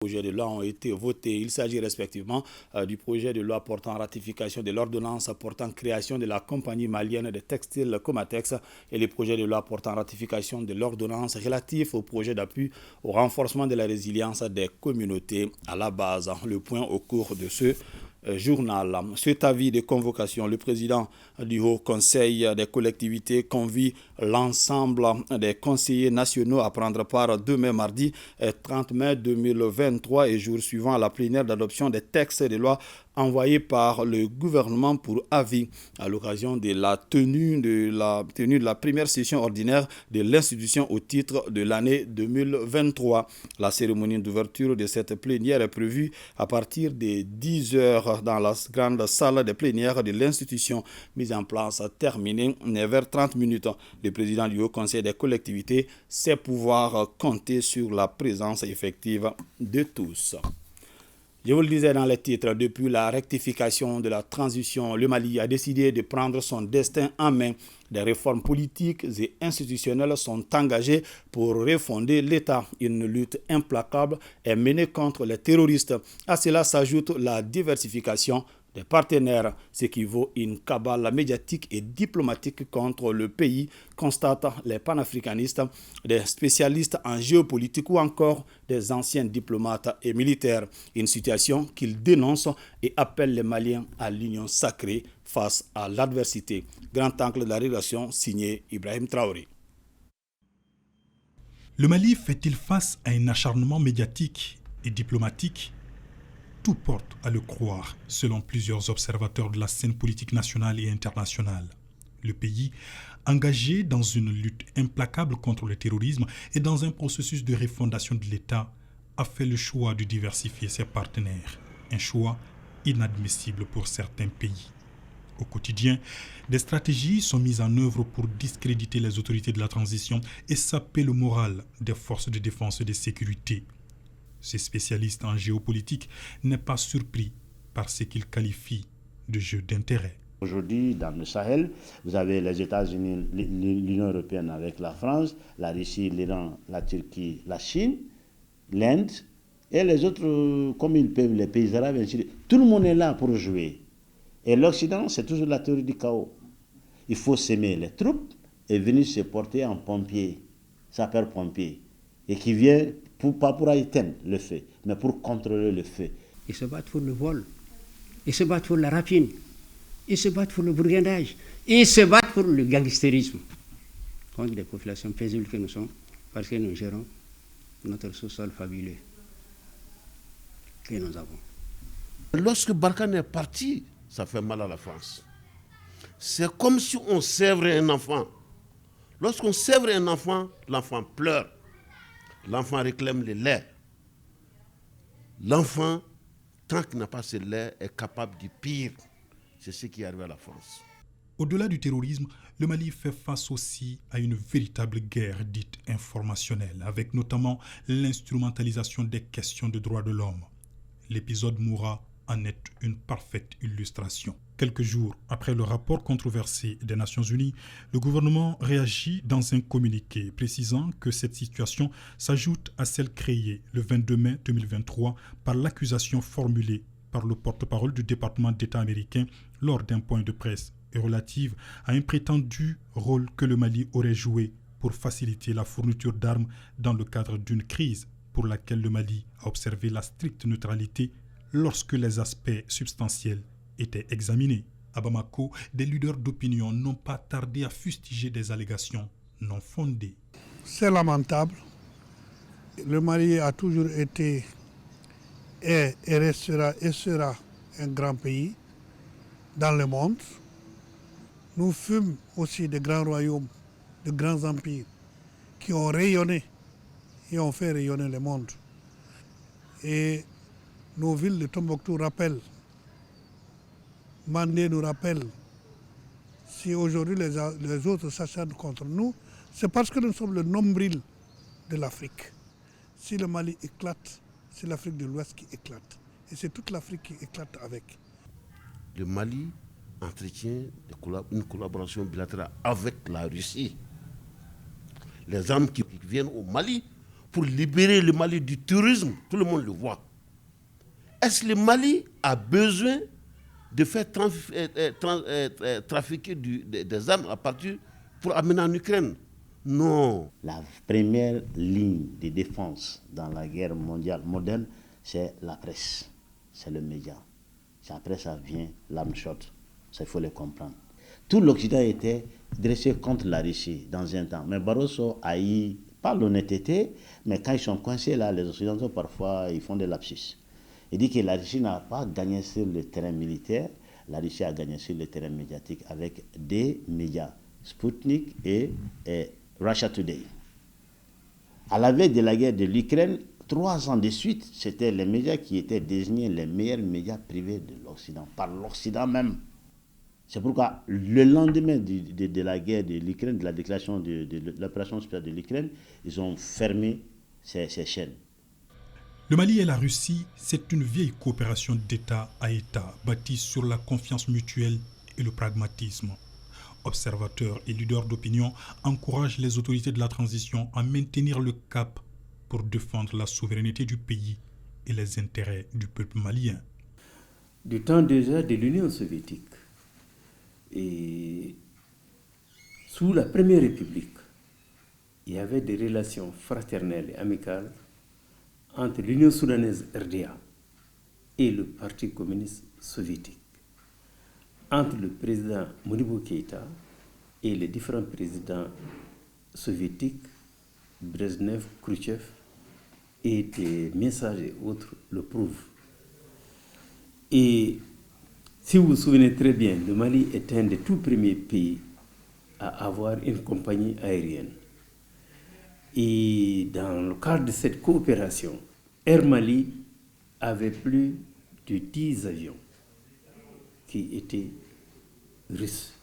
projets de loi ont été votés. Il s'agit respectivement du projet de loi portant ratification de l'ordonnance portant création de la compagnie malienne de textiles Comatex et le projet de loi portant ratification de l'ordonnance relative au projet d'appui au renforcement de la résilience des communautés à la base. Le point au cours de ce journal. Cet avis de convocation, le président du Haut Conseil des collectivités convie l'ensemble des conseillers nationaux à prendre part demain mardi 30 mai 2023 et jour suivant à la plénière d'adoption des textes et des lois envoyés par le gouvernement pour avis à l'occasion de la tenue de la première session ordinaire de l'institution au titre de l'année 2023. La cérémonie d'ouverture de cette plénière est prévue à partir de 10h dans la grande salle des plénières de l'institution mise en place terminée 9h30. Le président du Haut Conseil des collectivités sait pouvoir compter sur la présence effective de tous. Je vous le disais dans les titres, depuis la rectification de la transition, le Mali a décidé de prendre son destin en main. Des réformes politiques et institutionnelles sont engagées pour refonder l'État. Une lutte implacable est menée contre les terroristes. À cela s'ajoute la diversification des partenaires, ce qui vaut une cabale médiatique et diplomatique contre le pays, constatent les panafricanistes, des spécialistes en géopolitique ou encore des anciens diplomates et militaires. Une situation qu'ils dénoncent et appellent les Maliens à l'union sacrée face à l'adversité. Grand angle de la rédaction signé Ibrahim Traoré. Le Mali fait-il face à un acharnement médiatique et diplomatique ? Tout porte à le croire, selon plusieurs observateurs de la scène politique nationale et internationale. Le pays, engagé dans une lutte implacable contre le terrorisme et dans un processus de refondation de l'État, a fait le choix de diversifier ses partenaires. Un choix inadmissible pour certains pays. Au quotidien, des stratégies sont mises en œuvre pour discréditer les autorités de la transition et saper le moral des forces de défense et de sécurité. Ces spécialistes en géopolitique n'est pas surpris par ce qu'ils qualifient de jeu d'intérêt. Aujourd'hui, dans le Sahel, vous avez les États-Unis, l'Union européenne avec la France, la Russie, l'Iran, la Turquie, la Chine, l'Inde et les autres, comme ils peuvent, les pays arabes, tout le monde est là pour jouer. Et l'Occident, c'est toujours la théorie du chaos. Il faut s'aimer les troupes et venir se porter en pompier, sapeur-pompier, et qui vient pas pour éteindre le feu, mais pour contrôler le feu. Ils se battent pour le vol, ils se battent pour la rapine, ils se battent pour le brigandage, ils se battent pour le gangstérisme contre les populations paisibles que nous sommes, parce que nous gérons notre sous-sol fabuleux que nous avons. Lorsque Barkhane est parti, ça fait mal à la France. C'est comme si on sèvrait un enfant. Lorsqu'on sèvre un enfant, l'enfant pleure. L'enfant réclame le lait. L'enfant, tant qu'il n'a pas ce lait, est capable du pire. C'est ce qui arrive à la France. Au-delà du terrorisme, le Mali fait face aussi à une véritable guerre dite informationnelle, avec notamment l'instrumentalisation des questions de droits de l'homme. L'épisode Moura en est une parfaite illustration. Quelques jours après le rapport controversé des Nations Unies, le gouvernement réagit dans un communiqué précisant que cette situation s'ajoute à celle créée le 22 mai 2023 par l'accusation formulée par le porte-parole du département d'État américain lors d'un point de presse et relative à un prétendu rôle que le Mali aurait joué pour faciliter la fourniture d'armes dans le cadre d'une crise pour laquelle le Mali a observé la stricte neutralité lorsque les aspects substantiels étaient examinés. À Bamako, des leaders d'opinion n'ont pas tardé à fustiger des allégations non fondées. C'est lamentable. Le Mali a toujours été et sera un grand pays dans le monde. Nous fûmes aussi de grands royaumes, de grands empires qui ont rayonné et ont fait rayonner le monde. Et nos villes de Tombouctou rappellent, Mandé nous rappelle, si aujourd'hui les autres s'acharnent contre nous, c'est parce que nous sommes le nombril de l'Afrique. Si le Mali éclate, c'est l'Afrique de l'Ouest qui éclate. Et c'est toute l'Afrique qui éclate avec. Le Mali entretient une collaboration bilatérale avec la Russie. Les armes qui viennent au Mali pour libérer le Mali du terrorisme, tout le monde le voit. Est-ce que le Mali a besoin de faire trafiquer des armes à partir pour amener en Ukraine? Non. La première ligne de défense dans la guerre mondiale moderne, c'est la presse, c'est le média. Après ça vient l'arme short, ça il faut le comprendre. Tout l'Occident était dressé contre la Russie dans un temps. Mais Barroso a eu, pas l'honnêteté, mais quand ils sont coincés là, les Occidentaux parfois ils font des lapsus. Il dit que la Russie n'a pas gagné sur le terrain militaire, la Russie a gagné sur le terrain médiatique avec des médias, Sputnik et Russia Today. À la veille de la guerre de l'Ukraine, 3 ans de suite, c'était les médias qui étaient désignés les meilleurs médias privés de l'Occident, par l'Occident même. C'est pourquoi le lendemain de la guerre de l'Ukraine, de la déclaration de l'opération spéciale de l'Ukraine, ils ont fermé ces chaînes. Le Mali et la Russie, c'est une vieille coopération d'État à État, bâtie sur la confiance mutuelle et le pragmatisme. Observateurs et leaders d'opinion encouragent les autorités de la transition à maintenir le cap pour défendre la souveraineté du pays et les intérêts du peuple malien. Du temps déjà de l'Union soviétique, et sous la Première République, il y avait des relations fraternelles et amicales entre l'Union soudanaise RDA et le Parti communiste soviétique, entre le président Modibo Keïta et les différents présidents soviétiques, Brezhnev, Khrouchtchev, et des messages et autres le prouvent. Et si vous vous souvenez très bien, le Mali est un des tout premiers pays à avoir une compagnie aérienne. Et dans le cadre de cette coopération, Air Mali avait plus de 10 avions qui étaient russes.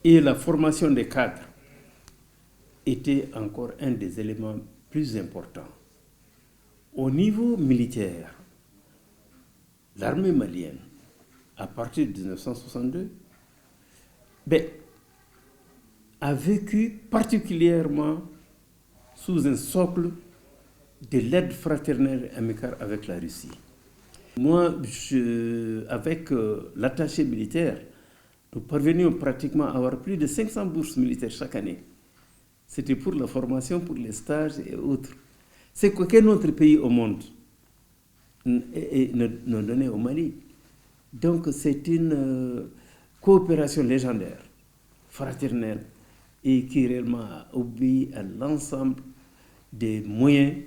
Et la formation des cadres était encore un des éléments plus importants. Au niveau militaire, l'armée malienne, à partir de 1962, a vécu particulièrement sous un socle de l'aide fraternelle et amicale avec la Russie. Moi, avec l'attaché militaire, nous parvenions pratiquement à avoir plus de 500 bourses militaires chaque année. C'était pour la formation, pour les stages et autres. C'est qu'aucun autre pays au monde ne donnait au Mali. Donc c'est une coopération légendaire, fraternelle, et qui réellement a obéi à l'ensemble des moyens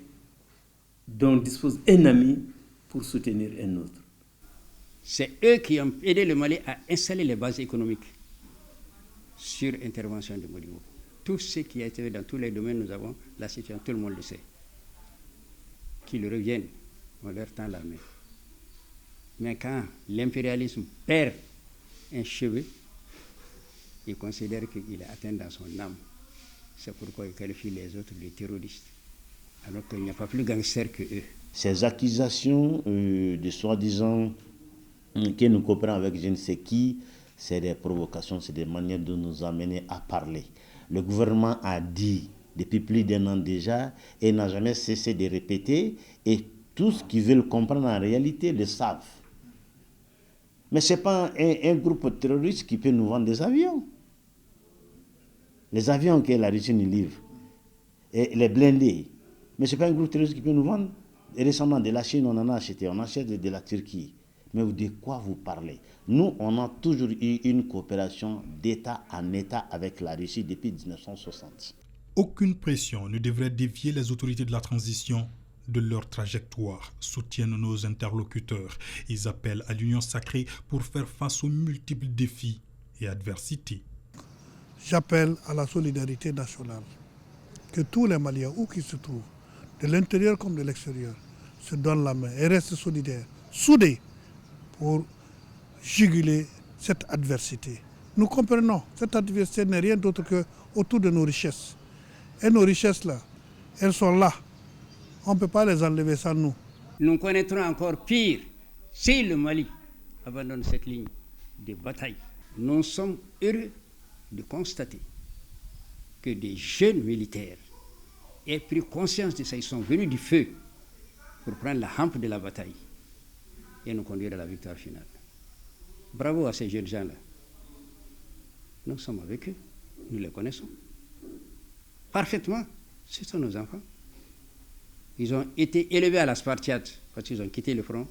dont dispose un ami pour soutenir un autre. C'est eux qui ont aidé le Mali à installer les bases économiques sur intervention de Modibo. Tout ce qui a été dans tous les domaines, nous avons la situation, tout le monde le sait. Qu'ils reviennent, on leur tend la main. Mais quand l'impérialisme perd un cheveu, il considère qu'il est atteint dans son âme. C'est pourquoi il qualifie les autres de terroristes, alors qu'il n'y a pas plus gangsters que eux. Ces accusations de soi-disant que nous coopérons avec je ne sais qui, c'est des provocations, c'est des manières de nous amener à parler. Le gouvernement a dit depuis plus d'1 an déjà et n'a jamais cessé de répéter, et tous qui veulent comprendre en réalité le savent. Mais ce n'est pas un groupe terroriste qui peut nous vendre des avions. Les avions que la Russie nous livre, et les blindés. Mais ce n'est pas un groupe terroriste qui peut nous vendre. Et récemment, de la Chine, on en a acheté, on achète de la Turquie. Mais de quoi vous parlez? Nous, on a toujours eu une coopération d'État en État avec la Russie depuis 1960. Aucune pression ne devrait dévier les autorités de la transition de leur trajectoire, soutiennent nos interlocuteurs. Ils appellent à l'union sacrée pour faire face aux multiples défis et adversités. J'appelle à la solidarité nationale. Que tous les Maliens, où qu'ils se trouvent, de l'intérieur comme de l'extérieur, se donnent la main et restent solidaires, soudés, pour juguler cette adversité. Nous comprenons, cette adversité n'est rien d'autre que autour de nos richesses. Et nos richesses-là, elles sont là. On ne peut pas les enlever sans nous. Nous connaîtrons encore pire si le Mali abandonne cette ligne de bataille. Nous sommes heureux de constater que des jeunes militaires aient pris conscience de ça. Ils sont venus du feu pour prendre la hampe de la bataille et nous conduire à la victoire finale. Bravo à ces jeunes gens-là. Nous sommes avec eux, nous les connaissons parfaitement. Ce sont nos enfants. Ils ont été élevés à la Spartiate quand ils ont quitté le front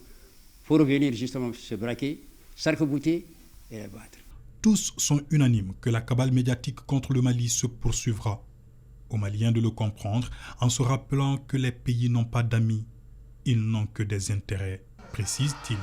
pour venir justement se braquer, s'arc-bouter et les battre. Tous sont unanimes que la cabale médiatique contre le Mali se poursuivra. Aux Maliens de le comprendre en se rappelant que les pays n'ont pas d'amis, ils n'ont que des intérêts, précise-t-il.